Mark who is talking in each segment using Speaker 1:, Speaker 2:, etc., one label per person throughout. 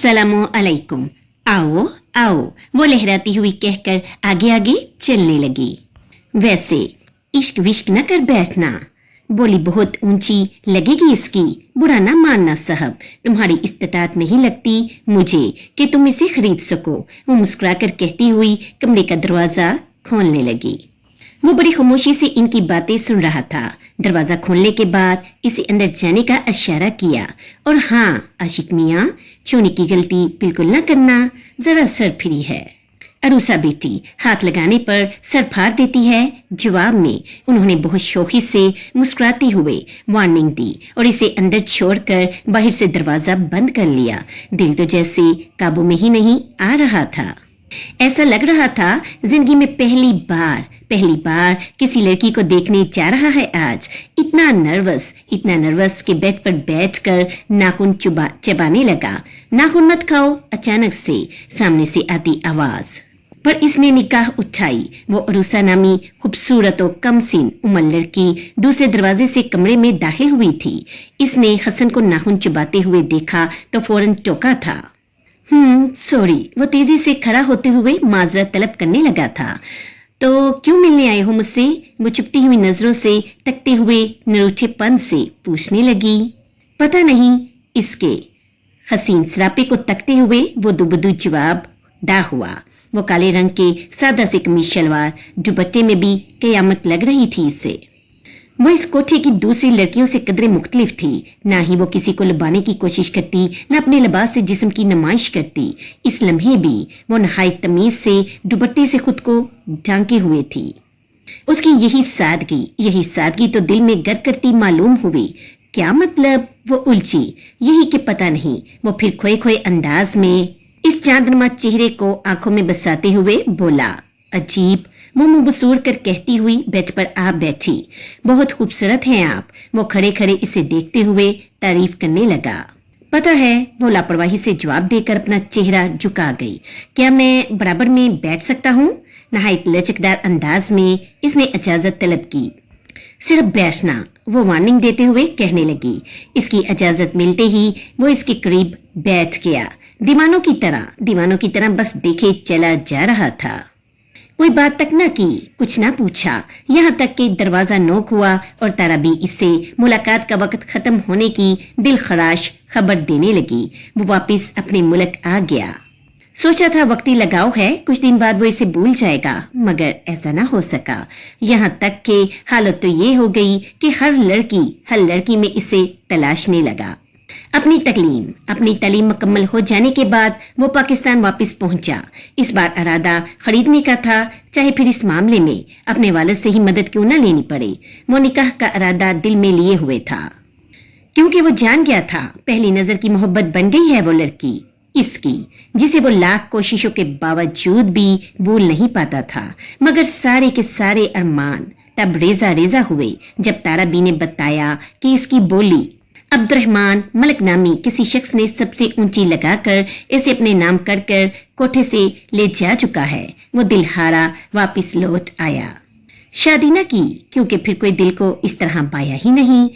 Speaker 1: अस्सलामु अलैकुम। आओ आओ, वो लहराती हुई कहकर आगे आगे चलने लगी। वैसे इश्क विश्क न कर बैठना, बोली बहुत ऊंची लगेगी इसकी, बुरा ना मानना साहब, तुम्हारी इस्तात नहीं लगती मुझे कि तुम इसे खरीद सको। वो मुस्कुराकर कहती हुई कमरे का दरवाजा खोलने लगी। वो बड़ी खामोशी से इनकी बातें सुन रहा था। दरवाजा खोलने के बाद इसे अंदर जाने का इशारा किया। और हाँ आशिक मियाँ, छूने की गलती बिल्कुल न करना, जरा सर फ्री है। अरूसा बेटी हाथ लगाने पर सर फाड़ देती है। जवाब में उन्होंने बहुत शौकी से मुस्कुराते हुए वार्निंग दी और इसे अंदर छोड़कर बाहर से दरवाजा बंद कर लिया। दिल तो जैसे काबू में ही नहीं आ रहा था। ऐसा लग रहा था जिंदगी में पहली बार किसी लड़की को देखने जा रहा है आज। इतना नर्वस कि बेड पर बैठकर नाखून चबाने लगा। नाखून मत खाओ, अचानक से सामने से आती आवाज पर इसने निगाह उठाई। वो अरूसा नामी खूबसूरत और कमसीन उम्र लड़की दूसरे दरवाजे से कमरे में दाखिल हुई थी। इसने हसन को नाखून चबाते हुए देखा तो फौरन टोका था। सॉरी। वो तेजी से खड़ा होते हुए माजरत तलब करने लगा था। तो क्यों मिलने आए हो मुझसे? वो चुपती हुई नजरों से तकते हुए निरूठेपन से पूछने लगी। पता नहीं, इसके हसीन सरापे को तकते हुए वो दुबदू जवाब दा हुआ। वो काले रंग के सादा से कमीज शलवार दुपट्टे में भी कयामत लग रही थी इसे। वो इस कोठे की दूसरी लड़कियों से कदरे मुख्तलिफ थी। ना ही वो किसी को लुभाने की कोशिश करती, न अपने लिबास से जिस्म की नुमाइश करती। इस लम्हे भी वो नहायत तमीज से दुपट्टे से खुद को ढांके हुए थी। उसकी यही सादगी तो दिल में गर करती मालूम हुई। क्या मतलब? वो उलझी। यही कि पता नहीं। वो फिर खोए खोए अंदाज में इस चांदनमा चेहरे को आंखों में बसाते हुए बोला। अजीब। मुंह बसूर कर कहती हुई बेड पर आ बैठी। बहुत खूबसूरत हैं आप। वो खड़े खड़े इसे देखते हुए तारीफ करने लगा। पता है, वो लापरवाही से जवाब देकर अपना चेहरा झुका गई। क्या मैं बराबर में बैठ सकता हूँ? नहायत लचकदार अंदाज में इसने इजाजत तलब की। सिर्फ बैठना, वो वार्निंग देते हुए कहने लगी। इसकी इजाजत मिलते ही वो इसके करीब बैठ गया। दीवानों की तरह बस देखे चला जा रहा था। कोई बात तक न की, कुछ न पूछा। यहाँ तक कि दरवाजा नोक हुआ और तारा भी इससे मुलाकात का वक्त खत्म होने की दिल खराश खबर देने लगी। वो वापस अपने मुल्क आ गया। सोचा था वक्ती लगाव है, कुछ दिन बाद वो इसे भूल जाएगा, मगर ऐसा ना हो सका। यहाँ तक कि हालत तो ये हो गई कि हर लड़की में इसे तलाशने लगा। अपनी तालीम मुकम्मल हो जाने के बाद वो पाकिस्तान वापस पहुंचा। इस बार इरादा खरीदने का था, चाहे फिर इस मामले में अपने वालिद से ही मदद क्यों न लेनी पड़े। वो निकाह का इरादा दिल में लिए हुए था, क्योंकि वो जान गया था पहली नजर की मोहब्बत बन गई है वो लड़की इसकी, जिसे वो लाख कोशिशों के बावजूद भी भूल नहीं पाता था। मगर सारे के सारे अरमान तब रेजा हुए जब तारा बी ने बताया कि इसकी बोली अब्दुर्रहमान मलिक नामी किसी शख्स ने सबसे ऊंची लगाकर इसे अपने नाम कर कोठे से ले जा चुका है। वो दिलहारा वापस लौट आया। शादी न की, क्योंकि फिर कोई दिल को इस तरह पाया ही नहीं।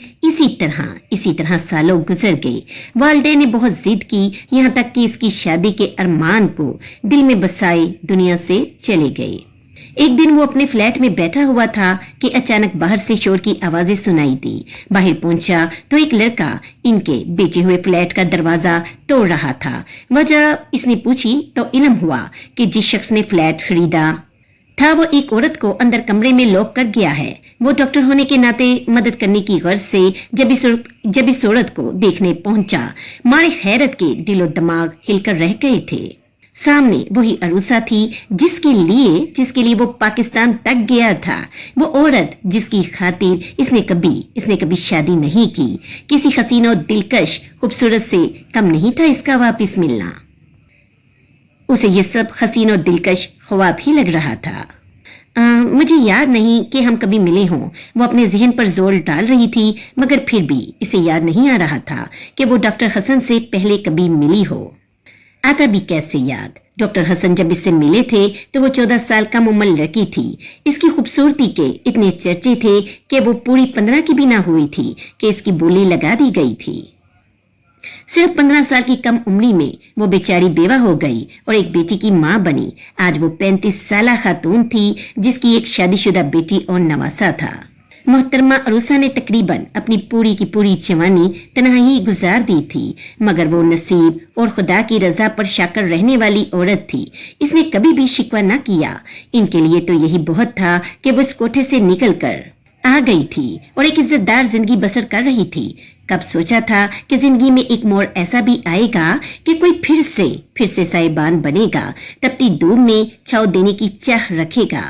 Speaker 1: इसी तरह सालों गुजर गए। वालिदैन ने बहुत जिद की, यहाँ तक कि इसकी शादी के अरमान को दिल में बसाए दुनिया से चले गए। एक दिन वो अपने फ्लैट में बैठा हुआ था कि अचानक बाहर से शोर की आवाजें सुनाई दी। बाहर पहुंचा तो एक लड़का इनके बेचे हुए फ्लैट का दरवाजा तोड़ रहा था। वजह इसने पूछी तो इल्म हुआ कि जिस शख्स ने फ्लैट खरीदा था वो एक औरत को अंदर कमरे में लॉक कर गया है। वो डॉक्टर होने के नाते मदद करने की गर्ज से जब इस औरत को देखने पहुंचा, मारे हैरत के दिलो दिमाग हिलकर रह गए थे। सामने वही अरूसा थी जिसके लिए वो पाकिस्तान तक गया था। वो औरत जिसकी खातिर इसने कभी शादी नहीं की। किसी हसीन और दिलकश खूबसूरत से कम नहीं था इसका वापस मिलना। उसे ये सब हसीन और दिलकश ख्वाब ही लग रहा था। मुझे याद नहीं कि हम कभी मिले हों। वो अपने जहन पर जोर डाल रही थी, मगर फिर भी इसे याद नहीं आ रहा था कि वो डॉक्टर हसन से पहले कभी मिली हो। आता भी कैसे याद। डॉक्टर हसन जब इससे मिले थे तो वो 14 साल कम उम्र लड़की थी। इसकी खूबसूरती के इतने चर्चे थे कि वो पूरी 15 की भी ना हुई थी कि इसकी बोली लगा दी गई थी। सिर्फ 15 साल की कम उम्री में वो बेचारी बेवा हो गई और एक बेटी की मां बनी। आज वो 35 साल खातून थी जिसकी एक शादीशुदा बेटी और नवासा था। मोहतरमा अरूसा ने तकरीबन अपनी पूरी की पूरी जवानी तन्हाई गुजार दी थी, मगर वो नसीब और खुदा की रजा पर शाकर रहने वाली औरत थी। इसने कभी भी शिकवा न किया। इनके लिए तो यही बहुत था कि वो इस कोठे से निकलकर आ गई थी और एक इज्जतदार जिंदगी बसर कर रही थी। कब सोचा था कि जिंदगी में एक मोड़ ऐसा भी आएगा कि कोई फिर से साहिबान बनेगा, तपती धूप में छाव देने की चाह रखेगा।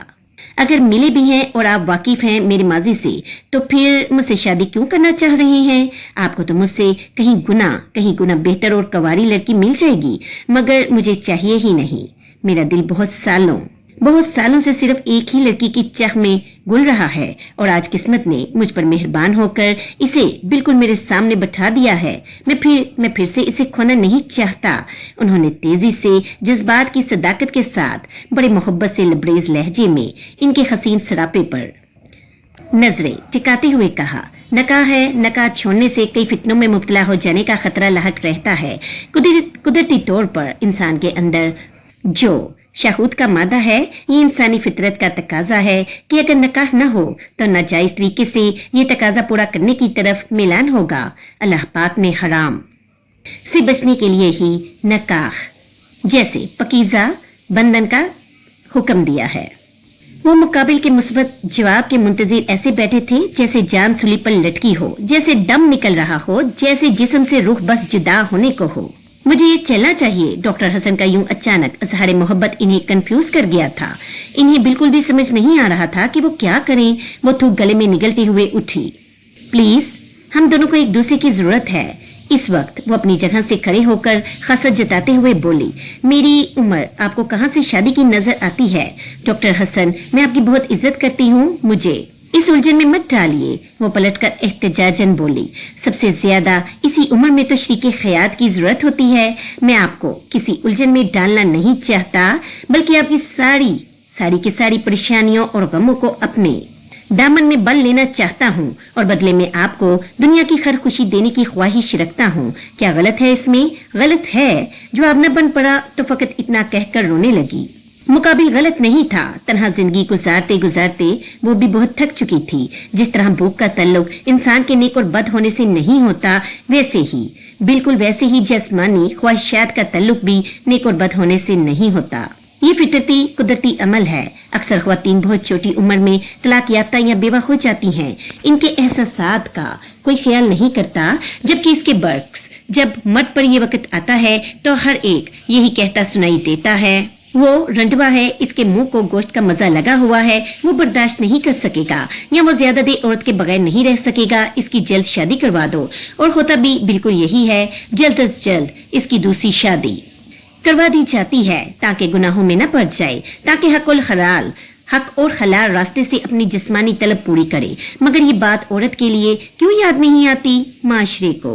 Speaker 1: अगर मिले भी हैं और आप वाकिफ हैं मेरे माजी से, तो फिर मुझसे शादी क्यों करना चाह रहे हैं? आपको तो मुझसे कहीं गुना बेहतर और कवारी लड़की मिल जाएगी, मगर मुझे चाहिए ही नहीं। मेरा दिल बहुत सालों से सिर्फ एक ही लड़की की चाह में गुल रहा है और आज किस्मत ने मुझ पर मेहरबान होकर इसे बिल्कुल मेरे सामने बैठा दिया है। मैं फिर से इसे खोना नहीं चाहता। उन्होंने तेजी से जज्बात की सदाकत के साथ बड़े मोहब्बत से लबरेज लहजे में इनके हसीन सरापे पर नजरें टिकाते हुए कहा, नकाह छोड़ने से कई फितनों में मुब्तला हो जाने का खतरा लाहक रहता है। कुदरती तौर पर इंसान के अंदर जो शाहूद का मादा है, ये इंसानी फितरत का तकाजा है कि अगर नकाह न हो तो नाजायज तरीके से ये तकाजा पूरा करने की तरफ मिलान होगा। अल्लाह पाक ने हराम से बचने के लिए ही नकाह जैसे पकीजा बंधन का हुक्म दिया है। वो मुकाबिल के मुस्बत जवाब के मुंतजिर ऐसे बैठे थे जैसे जान सूली पर लटकी हो, जैसे दम निकल रहा हो, जैसे जिस्म से रूह बस जुदा होने को हो। मुझे ये चलना चाहिए। डॉक्टर हसन का यूं अचानक इजहार मोहब्बत इन्हें कंफ्यूज कर गया था। इन्हें बिल्कुल भी समझ नहीं आ रहा था कि वो क्या करें। वो थूक गले में निगलते हुए उठी। प्लीज, हम दोनों को एक दूसरे की जरूरत है। इस वक्त वो अपनी जगह से खड़े होकर खसत जताते हुए बोली, मेरी उम्र आपको कहाँ से शादी की नजर आती है? डॉक्टर हसन, मैं आपकी बहुत इज्जत करती हूँ, मुझे इस उलझन में मत डालिए। वो पलटकर एहतजाजन बोली, सबसे ज्यादा इसी उम्र में तो शरीके खयात की जरूरत होती है। मैं आपको किसी उलझन में डालना नहीं चाहता, बल्कि आपकी सारी परेशानियों और गमों को अपने दामन में बल लेना चाहता हूँ और बदले में आपको दुनिया की हर खुशी देने की ख्वाहिश रखता हूँ। क्या गलत है इसमें? गलत है। जवाब न बन पड़ा तो फकत इतना कहकर रोने लगी। मुकाबिल गलत नहीं था। तन्हा जिंदगी गुजारते वो भी बहुत थक चुकी थी। जिस तरह भूख का तल्लुक इंसान के नेक और बद होने से नहीं होता, बिल्कुल वैसे ही जिस्मानी ख्वाहिशात का तल्लुक भी नेक और बद होने से नहीं होता। ये फितरती कुदरती अमल है। अक्सर ख्वातीन बहुत छोटी उम्र में तलाक याफ्ता या बेवा हो जाती हैं। इनके एहसासात का कोई ख्याल नहीं करता, जबकि इसके बर्क्स जब मर्द पर यह वक्त आता है तो हर एक यही कहता सुनाई देता है, वो रंडवा है, इसके मुंह को गोश्त का मजा लगा हुआ है, वो बर्दाश्त नहीं कर सकेगा, या वो ज्यादा देर औरत के बगैर नहीं रह सकेगा, इसकी जल्द शादी करवा दो। और होता भी बिल्कुल यही है। जल्द अज जल्द इसकी दूसरी शादी करवा दी जाती है ताकि गुनाहों में न पड़ जाए, ताकि हक और हलाल रास्ते से अपनी जिस्मानी तलब पूरी करे। मगर ये बात औरत के लिए क्यों याद नहीं आती माशरे को?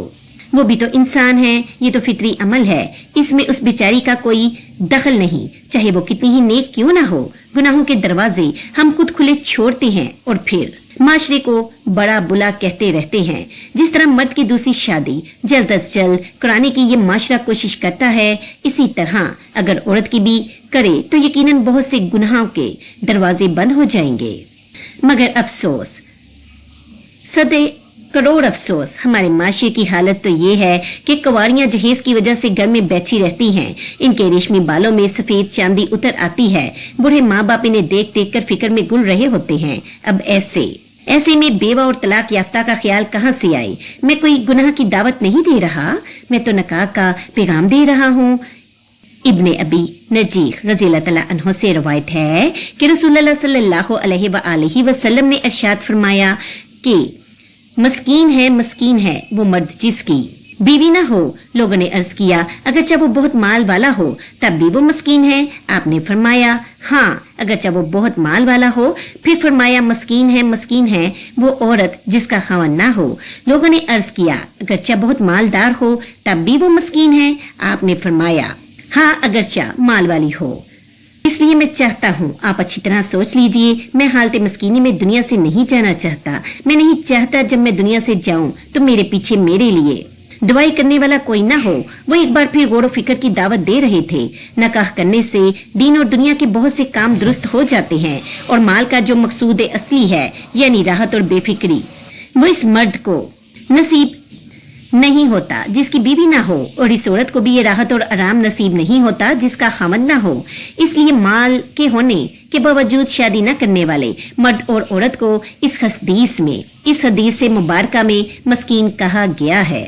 Speaker 1: वो भी तो इंसान है, ये तो फितरी अमल है, इसमें उस बेचारी का कोई दखल नहीं, चाहे वो कितनी ही नेक क्यों ना हो। गुनाहों के दरवाजे हम खुद खुले छोड़ते हैं और फिर माशरे को बड़ा बुला कहते रहते हैं। जिस तरह मर्द की दूसरी शादी जल्द अज जल्द कराने की ये माशरा कोशिश करता है, इसी तरह अगर औरत की भी करे तो यकीनन बहुत से गुनाहों के दरवाजे बंद हो जाएंगे। मगर अफसोस, सदे करोड़ अफसोस, हमारे माशरे की हालत तो ये है कि कुंवारियां जहेज की वजह से घर में बैठी रहती हैं। इनके रेशमी बालों में सफेद चांदी उतर आती है। बूढ़े माँ बाप इन्हें देख देख कर फिक्र में गुल रहे होते हैं। अब ऐसे में बेवा और तलाक याफ्ता का ख्याल कहाँ से आए? मैं कोई गुनाह की दावत नहीं दे रहा, मैं तो नकाह का पैगाम दे रहा हूँ। इब्ने अबी नजीह रज़ियल्लाहु तआला अन्हु से रवायत है कि रसूलुल्लाह सल्लल्लाहु अलैहि वसल्लम ने इरशाद फरमाया कि मस्कीन है वो मर्द जिसकी बीवी ना हो। लोगों ने अर्ज किया, अगरचे वो बहुत माल वाला हो तब भी वो मस्कीन है? आपने फरमाया, हाँ, अगरचे वो बहुत माल वाला हो। फिर फरमाया, मस्कीन है वो औरत जिसका खवान ना हो। लोगों ने अर्ज किया, अगरचे बहुत मालदार हो तब भी वो मस्कीन है? आपने फरमाया, हाँ, अगरचा माल वाली हो। इसलिए मैं चाहता हूँ आप अच्छी तरह सोच लीजिए, मैं हालत मस्कीनी में दुनिया से नहीं जाना चाहता। मैं नहीं चाहता जब मैं दुनिया से जाऊं तो मेरे पीछे मेरे लिए दवाई करने वाला कोई ना हो, वो एक बार फिर गौर फिक्र की दावत दे रहे थे। नकाह करने से दीन और दुनिया के बहुत से काम दुरुस्त हो जाते हैं और माल का जो मकसूद असली है यानी राहत और बेफिक्री, वो इस मर्द को नसीब नहीं होता जिसकी बीवी ना हो, और इस औरत को भी ये राहत और आराम नसीब नहीं होता जिसका खामद ना हो। इसलिए माल के होने के बावजूद शादी न करने वाले मर्द और औरत को इस हदीस से मुबारका में मस्कीन कहा गया है।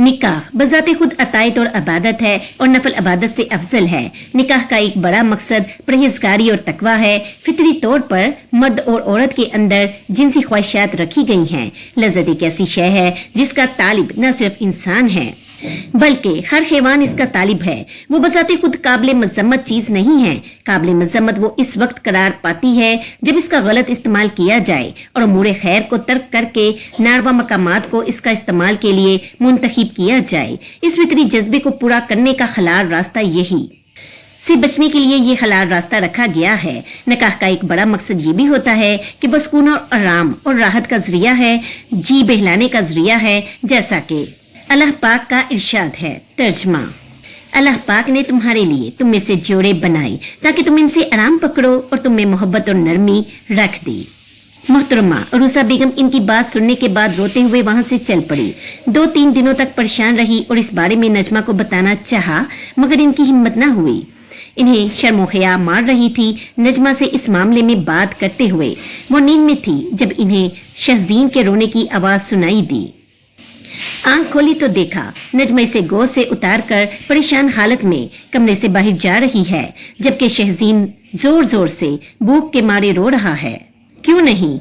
Speaker 1: निकाह बजाते खुद अतायत और इबादत है और नफल इबादत से अफजल है। निकाह का एक बड़ा मकसद परहेजगारी और तकवा है। फितरी तौर पर मर्द और औरत के अंदर जिनसी ख्वाहिशात रखी गई हैं। लज़्ज़त एक ऐसी शय है जिसका तालिब न सिर्फ इंसान है बल्कि हर हैवान इसका तालिब है। वो बजाते खुद काबिल मजम्मत चीज नहीं है। काबिल मजम्मत वो इस वक्त करार पाती है जब इसका गलत इस्तेमाल किया जाए और उमूर खैर को तर्क करके नारवा मकामात को इसका इस्तेमाल के लिए मुंतखब किया जाए। इस फितरी जज्बे को पूरा करने का हलाल रास्ता यही से बचने के लिए ये हलाल रास्ता रखा गया है। निकाह का एक बड़ा मकसद ये भी होता है कि वह सुकून और आराम और राहत का जरिया है, जी बहलाने का जरिया है, जैसा कि अल्लाह पाक का इरशाद है। तर्जमा, अल्लाह पाक ने तुम्हारे लिए तुम में से जोड़े बनाए ताकि तुम इनसे आराम पकड़ो और तुम में मोहब्बत और नरमी रख दी। मोहतरमा रूसा बेगम इनकी बात सुनने के बाद रोते हुए वहां से चल पड़ी। 2-3 दिनों तक परेशान रही और इस बारे में नजमा को बताना चाहा मगर इनकी हिम्मत न हुई। इन्हें शर्मो हया मार रही थी नजमा से इस मामले में बात करते हुए। वो नींद में थी जब इन्हें शहजीन के रोने की आवाज सुनाई दी। आंख खोली तो देखा नजमा इसे गोद से उतारकर परेशान हालत में कमरे से बाहर जा रही है, जबकि शहजीन जोर जोर से भूख के मारे रो रहा है। क्यों नहीं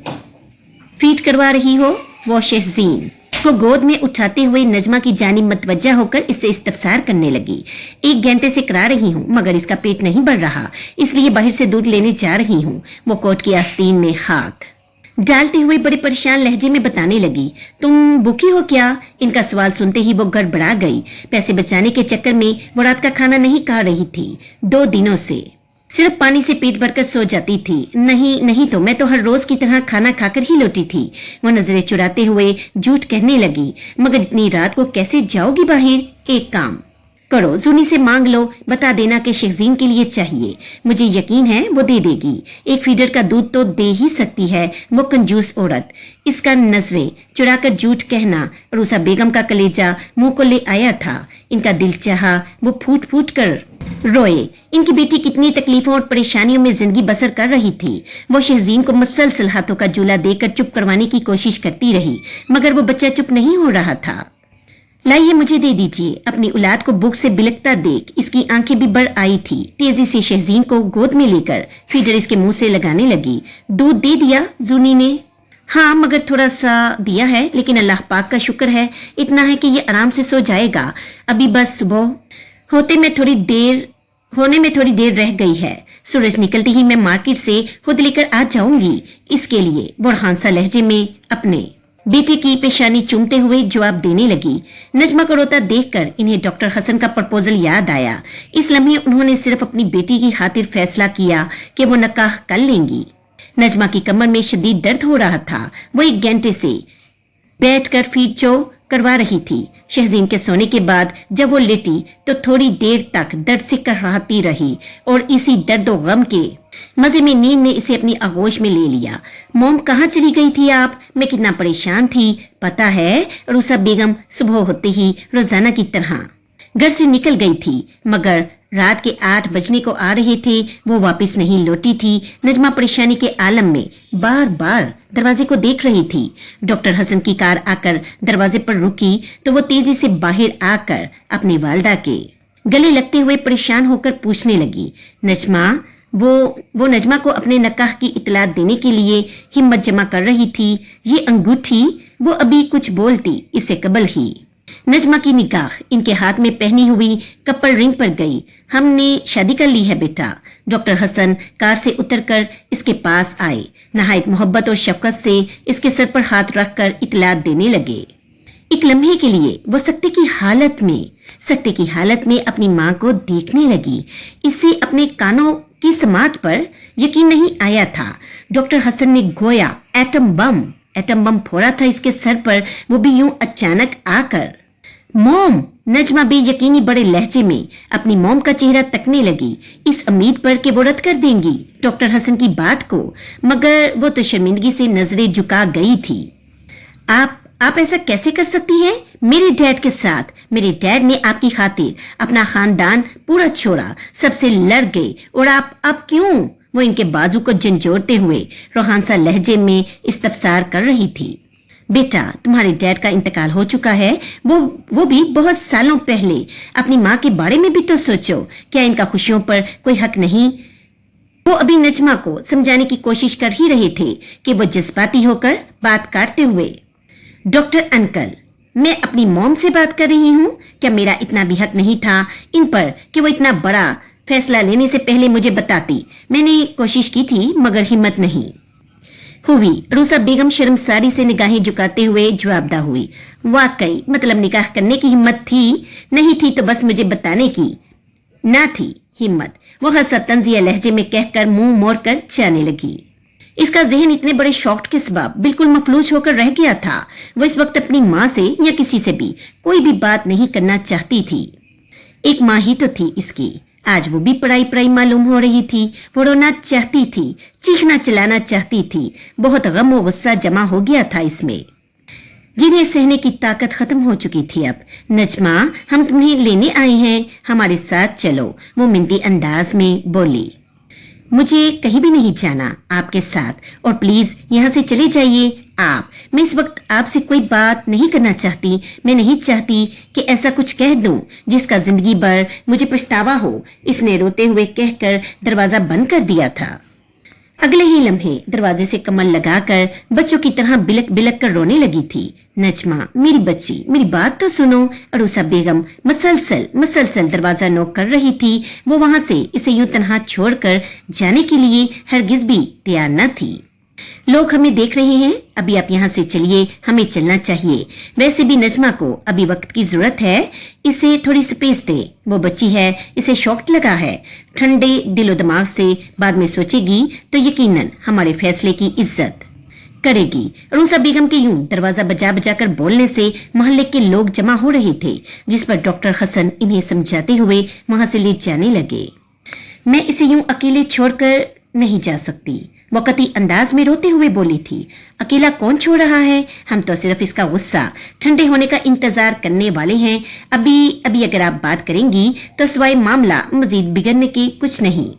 Speaker 1: फीड करवा रही हो? वो शहजीन को गोद में उठाते हुए नजमा की जानिब मतवज्जा होकर इससे इस्तफसार करने लगी। 1 घंटे से करा रही हूँ मगर इसका पेट नहीं बढ़ रहा, इसलिए बाहर से दूध लेने जा रही हूँ। वो कोट की आस्तीन में हाथ डालते हुए बड़े परेशान लहजे में बताने लगी। तुम भूखी हो क्या? इनका सवाल सुनते ही वो गड़बड़ा गई। पैसे बचाने के चक्कर में वो रात का खाना नहीं खा रही थी। 2 दिनों से सिर्फ पानी से पेट भरकर सो जाती थी। नहीं तो मैं तो हर रोज की तरह खाना खाकर ही लौटी थी। वो नजरें चुराते हुए झूठ कहने लगी। मगर इतनी रात को कैसे जाओगी बाहर? एक काम करो, जूनी से मांग लो, बता देना कि शहजीन के लिए चाहिए। मुझे यकीन है वो दे देगी। एक फीडर का दूध तो दे ही सकती है वो कंजूस औरत। इसका नजरें चुराकर झूठ कहना रूसा बेगम का कलेजा मुंह को ले आया था। इनका दिल चाहा वो फूट फूट कर रोए। इनकी बेटी कितनी तकलीफों और परेशानियों में जिंदगी बसर कर रही थी। वो शहजीन को मुसलसल हाथों का झूला देकर चुप करवाने की कोशिश करती रही मगर वो बच्चा चुप नहीं हो रहा था। लाइए मुझे दे दीजिए। अपनी औलाद को भूख से बिलखता देख इसकी आंखें भी बढ़ आई थी। तेजी से शहजीन को गोद में लेकर फीडर इसके मुंह से लगाने लगी। दूध दे दिया जूनी ने? हाँ मगर थोड़ा सा दिया है, लेकिन अल्लाह पाक का शुक्र है इतना है कि ये आराम से सो जाएगा। अभी बस सुबह होने में थोड़ी देर रह गई है। सूरज निकलते ही मैं मार्केट से खुद लेकर आ जाऊंगी। इसके लिए बुरहान सा लहजे में अपने बेटे की पेशानी चूमते हुए जवाब देने लगी। नजमा को रोता देखकर इन्हें डॉक्टर हसन का प्रपोजल याद आया। इस लम्हे उन्होंने सिर्फ अपनी बेटी की खातिर फैसला किया कि वो निकाह कर लेंगी। नजमा की कमर में शदीद दर्द हो रहा था। वो 1 घंटे से बैठकर फीड चो करवा रही थी। शहजीन के सोने के बाद जब वो लेटी तो थोड़ी देर तक दर्द से कराहती रही और इसी दर्द और गम के मजे में नींद ने इसे अपनी आगोश में ले लिया। मोम कहाँ चली गई थी आप? मैं कितना परेशान थी पता है? रूसा बेगम सुबह होते ही रोजाना की तरह घर से निकल गई थी मगर रात के 8 बजने को आ रहे थे। वो वापस नहीं लौटी थी। नजमा परेशानी के आलम में बार बार दरवाजे को देख रही थी। डॉक्टर हसन की कार आकर दरवाजे पर रुकी तो वो तेजी से बाहर आकर अपनी वालदा के गले लगते हुए परेशान होकर पूछने लगी। नजमा वो नजमा को अपने निकाह की इतलात देने के लिए हिम्मत जमा कर रही थी। ये अंगूठी वो अभी कुछ बोलती इससे कबल ही नजमा की निगाह इनके हाथ में पहनी हुई कपल रिंग पर गई। हमने शादी कर ली है बेटा। डॉक्टर हसन कार से उतरकर इसके पास आए। नहायत मोहब्बत और शफकत से इसके सर पर हाथ रखकर इतलात देने लगे। एक लम्हे के लिए वो सकते की हालत में अपनी मां को देखने लगी। इससे अपने कानों की समात पर यकीन नहीं आया था। डॉक्टर हसन ने गोया एटम बम फोड़ा था इसके सर पर, वो भी यूं अचानक आकर। मोम, नजमा बेयकीनी बड़े लहजे में अपनी मोम का चेहरा तकने लगी, इस उम्मीद पर कि वो रद्द कर देंगी डॉक्टर हसन की बात को, मगर वो तो शर्मिंदगी से नजरें झुका गई थी। आप ऐसा कैसे कर सकती हैं? मेरे डैड के साथ। मेरे डैड ने आपकी खातिर अपना खानदान पूरा छोड़ा, सबसे लड़ गए, और आप क्यों? वो इनके बाजू को झंझोड़ते हुए रोहान सा लहजे में इस्तफसार कर रही थी। बेटा, तुम्हारे डैड का इंतकाल हो चुका है, वो भी बहुत सालों पहले। अपनी माँ के बारे में भी तो सोचो, क्या इनका खुशियों पर कोई हक नहीं? वो अभी नजमा को समझाने की कोशिश कर ही रहे थे कि वो जज्बाती होकर बात काटते हुए, डॉक्टर अंकल, मैं अपनी मॉम से बात कर रही हूँ। क्या मेरा इतना भी हक नहीं था इन पर कि वो इतना बड़ा फैसला लेने से पहले मुझे बताती? मैंने कोशिश की थी मगर हिम्मत नहीं हुई। रूसा बेगम शर्मसारी से निगाहें झुकाते हुए जवाबदा हुई, वाकई मतलब निकाह करने की हिम्मत थी, नहीं थी तो बस मुझे बताने की ना थी हिम्मत। वो हंसा तंजिया लहजे में कहकर मुंह मोड़कर जाने लगी। इसका जहन इतने बड़े शॉक्ड के सबब बिल्कुल मफलूज होकर रह गया था। वो इस वक्त अपनी माँ से या किसी से भी कोई भी बात नहीं करना चाहती थी। एक माँ ही तो थी इसकी। आज वो भी पढ़ाई मालूम हो रही थी। वो रोना चाहती थी, चीखना चिल्लाना चाहती थी। बहुत गम और गुस्सा जमा हो गया था इसमें, जिन्हें सहने की ताकत खत्म हो चुकी थी। अब, नजमा, हम तुम्हें लेने आए हैं, हमारे साथ चलो, वो मिंदी अंदाज में बोली। मुझे कहीं भी नहीं जाना आपके साथ, और प्लीज यहाँ से चले जाइए आप। मैं इस वक्त आपसे कोई बात नहीं करना चाहती। मैं नहीं चाहती कि ऐसा कुछ कह दूं जिसका जिंदगी भर मुझे पछतावा हो। इसने रोते हुए कहकर दरवाजा बंद कर दिया था। अगले ही लम्हे दरवाजे से कमल लगाकर बच्चों की तरह बिलक बिलक कर रोने लगी थी। नजमा, मेरी बच्ची, मेरी बात तो सुनो। अरूसा बेगम मसलसल दरवाजा नोक कर रही थी। वो वहां से इसे यूं तन्हा छोड़कर जाने के लिए हरगिज भी तैयार न थी। लोग हमें देख रहे हैं, अभी आप यहाँ से चलिए, हमें चलना चाहिए। वैसे भी नजमा को अभी वक्त की जरूरत है, इसे थोड़ी स्पेस दे। वो बच्ची है, इसे शॉक लगा है। ठंडे दिलो दिमाग से बाद में सोचेगी तो यकीनन हमारे फैसले की इज्जत करेगी। रूसा बेगम के यूं दरवाजा बजा बजा कर बोलने से मोहल्ले के लोग जमा हो रहे थे, जिस पर डॉक्टर हसन इन्हें समझाते हुए वहां से ले जाने लगे। मैं इसे यूं अकेले छोड़कर नहीं जा सकती, वो कती अंदाज में रोते हुए बोली थी। अकेला कौन छोड़ रहा है? हम तो सिर्फ इसका गुस्सा ठंडे होने का इंतजार करने वाले हैं। अभी अगर आप बात करेंगी तो सिवाय मामला मजीद बिगड़ने के कुछ नहीं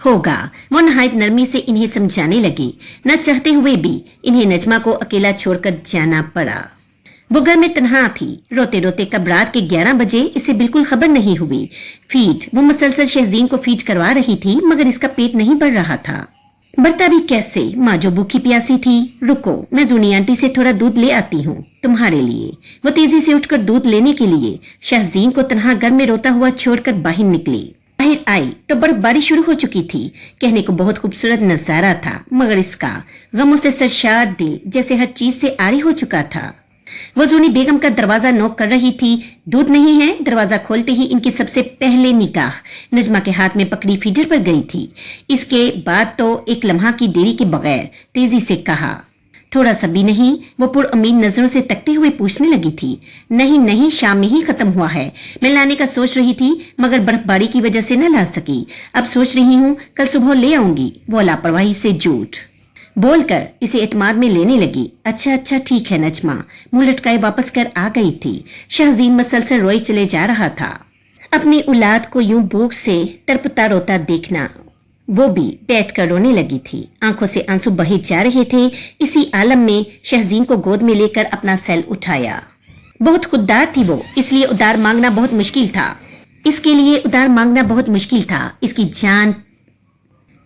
Speaker 1: होगा। वो नहायत नरमी से इन्हें समझाने लगी। न चाहते हुए भी इन्हें नजमा को अकेला छोड़कर जाना पड़ा। वो घर में तन्हा थी। रोते रोते कब रात के 11 बजे इसे बिल्कुल खबर नहीं हुई। वो मुसलसल शहजीन को फीड करवा रही थी, मगर इसका पेट नहीं बढ़ रहा था। बढ़ता भी कैसे? माँ जो भूखी प्यासी थी। रुको, मैं जूनी आंटी से थोड़ा दूध ले आती हूँ तुम्हारे लिए। वो तेजी से उठकर दूध लेने के लिए शहजीन को तन्हा घर में रोता हुआ छोड़कर बाहर निकली। बाहर आई तो बर्फबारी शुरू हो चुकी थी। कहने को बहुत खूबसूरत नजारा था, मगर इसका गमों से सरशार दिल जैसे हर चीज से आरी हो चुका था। वो जूनी बेगम का दरवाजा नोक कर रही थी। दूध नहीं है। दरवाजा खोलते ही इनकी सबसे पहले निगाह नजमा के हाथ में पकड़ी फीडर पर गई थी। इसके बाद तो एक लम्हा की देरी के बगैर तेजी से कहा, थोड़ा सा भी नहीं। वो पुरउम्मीद नजरों से तकते हुए पूछने लगी थी, नहीं, शाम में ही खत्म हुआ है। मैं लाने का सोच रही थी, मगर बर्फबारी की वजह से न ला सकी। अब सोच रही हूँ कल सुबह ले आऊंगी। वो लापरवाही से झूठ बोलकर इसे एतमाद में लेने लगी। अच्छा ठीक है नजमा, मुंह लटकाए वापस कर आ गई थी। शहजीन मसलसल रोए चले जा रहा था। अपनी औलाद को यूं भूख से तरपता रोता देखना, वो भी बैठ कर रोने लगी थी। आंखों से आंसू बहे जा रहे थे। इसी आलम में शहजीन को गोद में लेकर अपना सैल उठाया। बहुत खुददार थी वो, इसलिए उधार मांगना बहुत मुश्किल था। इसकी जान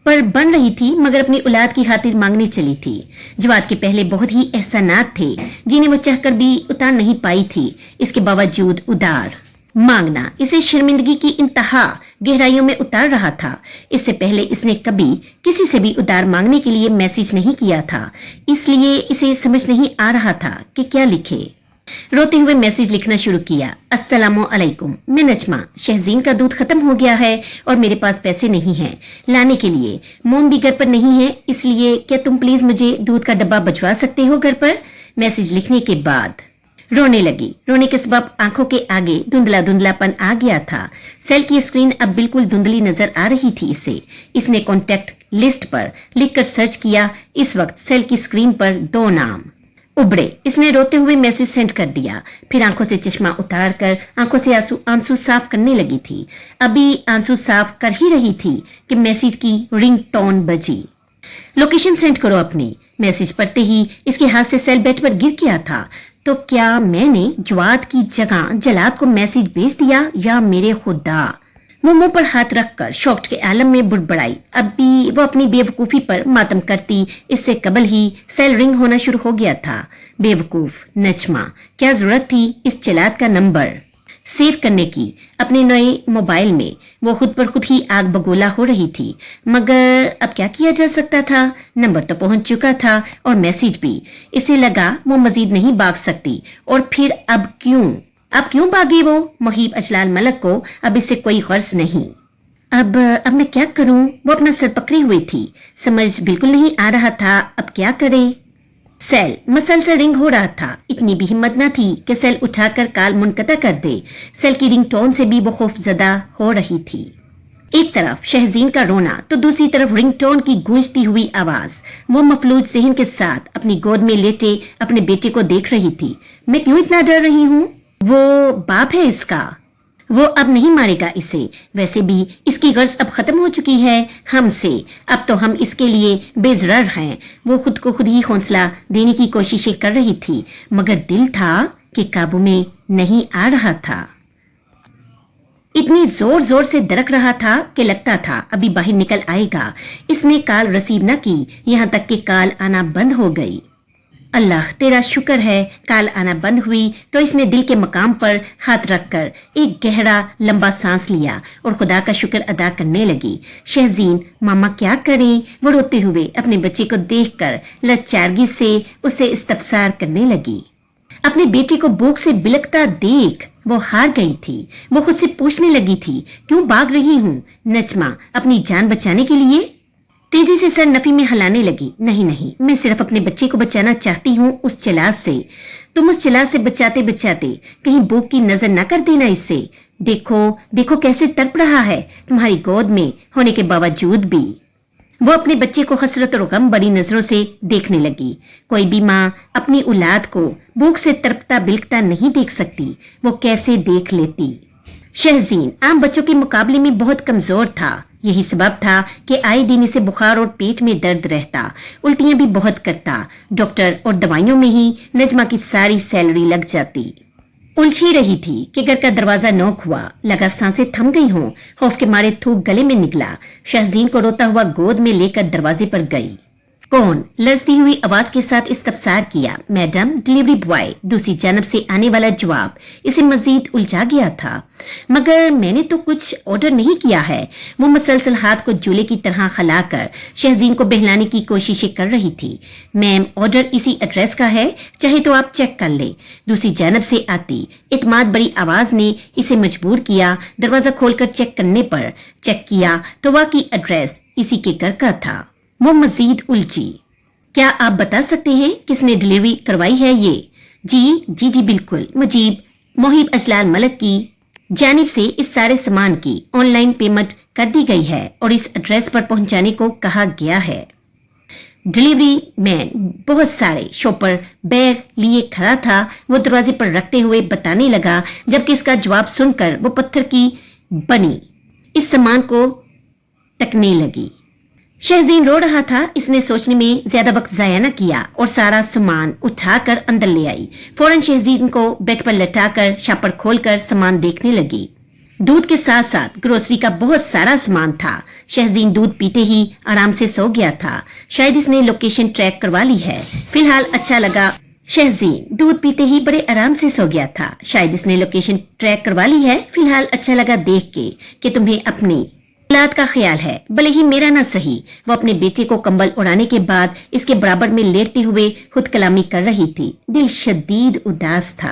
Speaker 1: पर बन रही थी, मगर अपनी औलाद की खातिर मांगने चली थी। जवाब के पहले बहुत ही एहसानात थे जिन्हें वो चाहकर भी उतार नहीं पाई थी। इसके बावजूद उधार मांगना इसे शर्मिंदगी की इंतहा गहराइयों में उतार रहा था। इससे पहले इसने कभी किसी से भी उधार मांगने के लिए मैसेज नहीं किया था, इसलिए इसे समझ नहीं आ रहा था कि क्या लिखे। रोते हुए मैसेज लिखना शुरू किया। अस्सलामु अलैकुम, मैं नजमा। शहजीन का दूध खत्म हो गया है और मेरे पास पैसे नहीं हैं लाने के लिए। मोम भी घर पर नहीं है, इसलिए क्या तुम प्लीज मुझे दूध का डब्बा भिजवा सकते हो घर पर? मैसेज लिखने के बाद रोने लगी। रोने के सबब आंखों के आगे धुंधला धुंधलापन आ गया था। सेल की स्क्रीन अब बिल्कुल धुंधली नजर आ रही थी इसे। इसने कॉन्टेक्ट लिस्ट पर लिखकर सर्च किया। इस वक्त सेल की स्क्रीन पर 2 नाम उबड़े। इसने रोते हुए मैसेज सेंड कर दिया। फिर आंखों से चश्मा उतार कर आंखों से आंसू साफ करने लगी थी। अभी आंसू साफ कर ही रही थी कि मैसेज की रिंग टोन बजी। लोकेशन सेंड करो अपनी। मैसेज पढ़ते ही इसके हाथ से सेल बेड पर गिर गया था। तो क्या मैंने जवाद की जगह जलाद को मैसेज भेज दिया या मेरे खुदा। वो मुंह पर हाथ रखकर शॉक्ड के आलम में बुड़बड़ाई। अब भी वो अपनी बेवकूफी पर मातम करती। इससे कबल ही सेल रिंग होना शुरू हो गया था। बेवकूफ नजमा, क्या जरूरत थी इस जलाद का नंबर सेव करने की अपने नए मोबाइल में। वो खुद पर खुद ही आग बगोला हो रही थी। मगर अब क्या किया जा सकता था। नंबर तो पहुंच चुका था और मैसेज भी। इसे लगा वो मजीद नहीं भाग सकती। और फिर अब क्यों भागी वो। मुहीब अजलाल मलक को अब इससे कोई गर्ज नहीं। अब मैं क्या करूं। वो अपना सर पकड़े हुई थी। समझ बिल्कुल नहीं आ रहा था अब क्या करे। सेल मसलसल रिंग हो रहा था। इतनी भी हिम्मत न थी कि सेल उठाकर कॉल मुनक़ता कर दे। सेल की रिंग टोन से भी वो खौफजदा हो रही थी। एक तरफ शहजीन का रोना तो दूसरी तरफ रिंग टोन की गूंजती हुई आवाज। वो मफलूज ज़हन के साथ अपनी गोद में लेटे अपने बेटे को देख रही थी। मैं क्यों इतना डर रही हूँ। वो बाप है इसका। वो अब नहीं मारेगा इसे। वैसे भी इसकी गर्ज अब खत्म हो चुकी है हमसे। अब तो हम इसके लिए बेजरर हैं। वो खुद को खुद ही हौसला देने की कोशिशें कर रही थी मगर दिल था कि काबू में नहीं आ रहा था। इतनी जोर जोर से दरक रहा था कि लगता था अभी बाहर निकल आएगा। इसने कॉल रिसीव न की। यहाँ तक कि कॉल आना बंद हो गई। अल्लाह तेरा शुक्र है। कॉल आना बंद हुई तो इसने दिल के मकाम पर हाथ रखकर एक गहरा लंबा सांस लिया और खुदा का शुक्र अदा करने लगी। शहजीन मामा क्या करें। वो रोते हुए अपने बच्चे को देखकर लाचारगी से उसे इस्तफसार करने लगी। अपने बेटे को भूख से बिलखता देख वो हार गई थी। वो खुद से पूछने लगी थी क्यों भाग रही हूँ। नजमा अपनी जान बचाने के लिए। तेजी से सर नफी में हिलाने लगी। नहीं, मैं सिर्फ अपने बच्चे को बचाना चाहती हूँ उस चलाज से। तुम उस चलाज से बचाते बचाते कहीं भूख की नजर न कर देना इससे। देखो कैसे तड़प रहा है तुम्हारी गोद में होने के बावजूद भी। वो अपने बच्चे को हसरत और गम बड़ी नजरों से देखने लगी। कोई भी माँ अपनी औलाद को भूख से तड़पता बिलखता नहीं देख सकती। वो कैसे देख लेती। शहजीन आम बच्चों के मुकाबले में बहुत कमजोर था। यही सबब था कि आए दिन इसे बुखार और पेट में दर्द रहता। उल्टियां भी बहुत करता। डॉक्टर और दवाइयों में ही नजमा की सारी सैलरी लग जाती। उलझी रही थी कि घर का दरवाजा नॉक हुआ। लगा सांसें थम गई हों। खौफ के मारे थूक गले में निकला। शहजीन को रोता हुआ गोद में लेकर दरवाजे पर गई। कौन। लरजती हुई आवाज के साथ इस्तफसार किया। Madam delivery boy. दूसरी जानब से आने वाला जवाब इसे मजीद उलझा गया था। मगर मैंने तो कुछ ऑर्डर नहीं किया है। वो मसलसल हाथ को जूले की तरह खलाकर शहजीन को बहलाने की कोशिशें कर रही थी। मैम ऑर्डर इसी एड्रेस का है, चाहे तो आप चेक कर लें। दूसरी जानब से आती इत्माद बड़ी आवाज ने इसे मजबूर किया। दरवाजा खोलकर चेक करने पर चेक किया तो वाकई एड्रेस इसी के घर का था। वो मजीद उलझी। क्या आप बता सकते हैं किसने डिलीवरी करवाई है ये। जी बिल्कुल। मुहीब अजलाल मलक की जानिब से इस सारे सामान की ऑनलाइन पेमेंट कर दी गई है और इस एड्रेस पर पहुंचाने को कहा गया है। डिलीवरी मैन बहुत सारे शॉपर बैग लिए खड़ा था। वो दरवाजे पर रखते हुए बताने लगा जबकि इसका जवाब सुनकर वो पत्थर की बनी इस सामान को तकने लगी। शहजीन रो रहा था। इसने सोचने में ज्यादा वक्त जाया न किया और सारा सामान उठाकर अंदर ले आई। फौरन शहजीन को बेड पर लटाकर शापर खोलकर सामान देखने लगी। दूध के साथ साथ ग्रोसरी का बहुत सारा सामान था। शहजीन दूध पीते ही आराम से सो गया था। शायद इसने लोकेशन ट्रैक करवा ली है। फिलहाल अच्छा लगा। शहजीन दूध पीते ही बड़े आराम से सो गया था। शायद इसने लोकेशन ट्रैक करवा ली है। फिलहाल अच्छा लगा देख के कि तुम्हें अपनी औलाद का ख्याल है, भले ही मेरा ना सही। वो अपने बेटे को कंबल उड़ाने के बाद इसके बराबर में लेटते हुए खुद कलामी कर रही थी। दिल शदीद उदास था।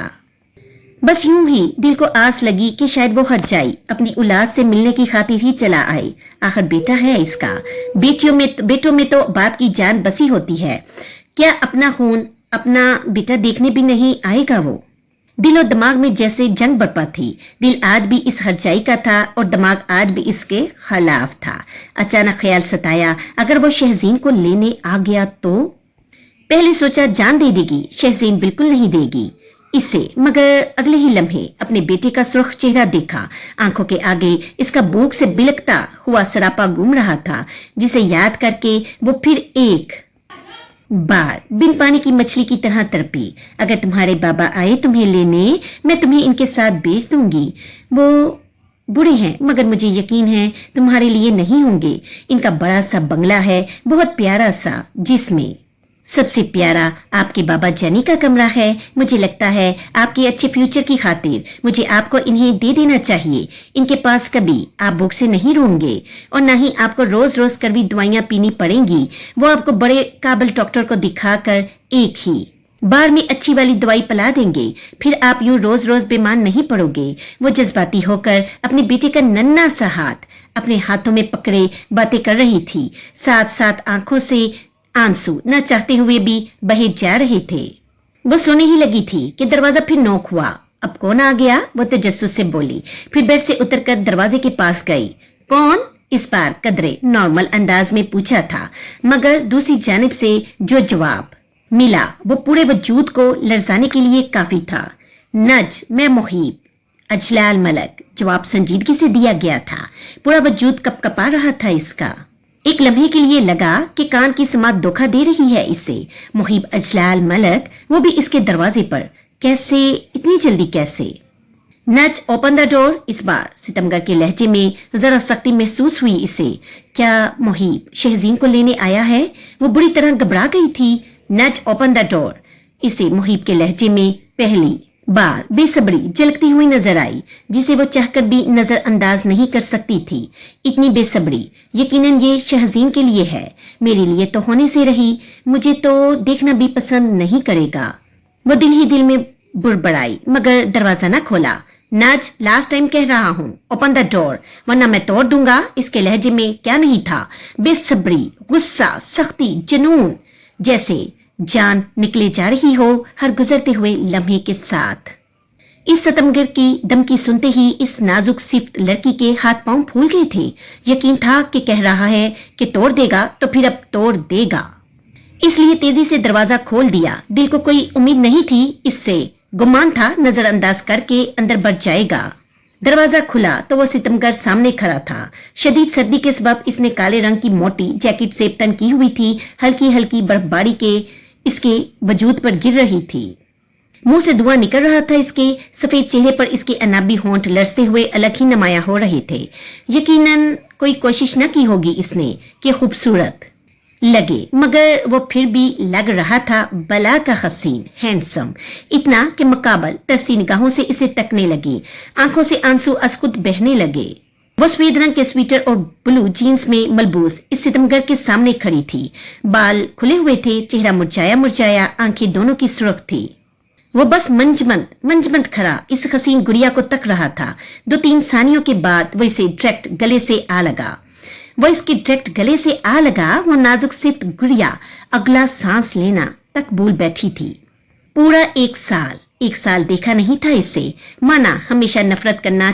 Speaker 1: बस यूं ही दिल को आस लगी कि शायद वो हट जाए, अपनी औलाद से मिलने की खातिर ही चला आए। आखिर बेटा है इसका। बेटों में तो बाप की जान बसी होती है। क्या अपना खून अपना बेटा देखने भी नहीं आएगा वो। दिल और दिमाग में जैसे जंग बरपा थी। दिल आज भी इस हरजाई का था और दिमाग आज भी इसके खिलाफ था। अचानक ख्याल सताया, अगर वो शहजीन को लेने आ गया तो? पहले सोचा जान दे देगी, शहजीन बिल्कुल नहीं देगी इसे, मगर अगले ही लम्हे अपने बेटे का सुर्ख चेहरा देखा। आंखों के आगे इसका भूख से बिलकता हुआ सरापा घूम रहा था, जिसे याद करके वो फिर एक बार बिन पानी की मछली की तरह तड़पी। अगर तुम्हारे बाबा आए तुम्हें लेने, मैं तुम्हें इनके साथ बेच दूंगी। वो बूढ़े हैं, मगर मुझे यकीन है तुम्हारे लिए नहीं होंगे। इनका बड़ा सा बंगला है, बहुत प्यारा सा, जिसमें सबसे प्यारा आपके बाबा जैनी का कमरा है। मुझे लगता है आपके अच्छे फ्यूचर की खातिर मुझे आपको इन्हें दे देना चाहिए। इनके पास कभी आप भूख से नहीं रोएंगे और न ही आपको रोज रोज कड़वी दवाइयां पीनी पड़ेंगी। वो आपको बड़े काबिल डॉक्टर को दिखाकर एक ही बार में अच्छी वाली दवाई पिला देंगे, फिर आप यूं रोज रोज बीमार नहीं पड़ोगे। वो जज्बाती होकर अपने बेटे का नन्हा सा हाथ अपने हाथों में पकड़े बातें कर रही थी, साथ साथ आंखों से आंसू न चाहते हुए भी बहे जा रहे थे। वो सोने ही लगी थी कि दरवाजा फिर नॉक हुआ। अब कौन आ गया? वो तजस्सुस से बोली, फिर बेड से उतरकर दरवाजे के पास गई। कौन? इस बार कदरे नॉर्मल अंदाज में पूछा था, मगर दूसरी जानिब से जो जवाब मिला वो पूरे वजूद को लरजाने के लिए काफी था। नज, मैं मुहीब अजलाल मलक। जवाब संजीदगी से दिया गया था। पूरा वजूद कपकपा रहा था इसका। एक लम्हे के लिए लगा कि कान की समात धोखा दे रही है इसे। मुहीब अजलाल मलक, वो भी इसके दरवाजे पर। कैसे, इतनी जल्दी कैसे? नच, ओपन द डोर। इस बार सितमगर के लहजे में जरा सख्ती महसूस हुई इसे। क्या मुहीब शहजीन को लेने आया है? वो बुरी तरह घबरा गई थी। नच, ओपन द डोर। इसे मुहीब के लहजे में पहली बार बेसब्री झलकती हुई नजर आई, जिसे वो चाहकर भी नजरअंदाज नहीं कर सकती थी। इतनी बेसब्री, यकीनन ये शहजीन के लिए है, मेरे लिए तो होने से रही, मुझे तो देखना भी पसंद नहीं करेगा। वो दिल ही दिल में बुड़बड़ाई, मगर दरवाजा न खोला। नज, लास्ट टाइम कह रहा हूँ, ओपन द डोर, वरना मैं तोड़ दूंगा। इसके लहजे में क्या नहीं था? बेसब्री, गुस्सा, सख्ती, जुनून, जैसे जान निकले जा रही हो हर गुजरते हुए लम्हे के साथ। इस सितमगर की धमकी सुनते ही इस नाजुक सिफ्त लड़की के हाथ पांव फूल गए थे। यकीन था कि कह रहा है कि तोड़ देगा तो फिर अब तोड़ देगा, इसलिए तेजी से दरवाजा खोल दिया। दिल को कोई उम्मीद नहीं थी इससे, गुमान था नजरअंदाज करके अंदर बढ़ जाएगा। दरवाजा खुला तो वो सितमगर सामने खड़ा था। शदीद सर्दी के सबब इसने काले रंग की मोटी जैकेट से तन की हुई थी। हल्की हल्की बर्फबारी के इसके वजूद पर गिर रही थी। मुंह से धुआं निकल रहा था इसके। सफेद चेहरे पर इसके अनाबी होंठ लरसते हुए अलग ही नुमाया हो रहे थे। यकीनन कोई कोशिश न की होगी इसने कि खूबसूरत लगे, मगर वो फिर भी लग रहा था बला का हसीन, हैंडसम, इतना कि मुकाबल तरसी निगाहों से इसे तकने लगे। आंखों से आंसू अस्कुद बहने लगे। वो सफेद रंग के स्वेटर और ब्लू जीन्स में मलबूस इस सितमगर के सामने खड़ी थी। बाल खुले हुए थे, चेहरा मुरझाया मुरझाया, आंखें दोनों की सुर्ख थी। वो बस मंजमंद खड़ा इस हसीन गुड़िया को तक रहा था। 2-3 सानियों के बाद वो इसे डायरेक्ट गले से आ लगा। वो नाजुक सिर्फ गुड़िया अगला सांस लेना तक भूल बैठी थी। पूरा एक साल देखा नहीं था इसे। माना हमेशा नफरत करना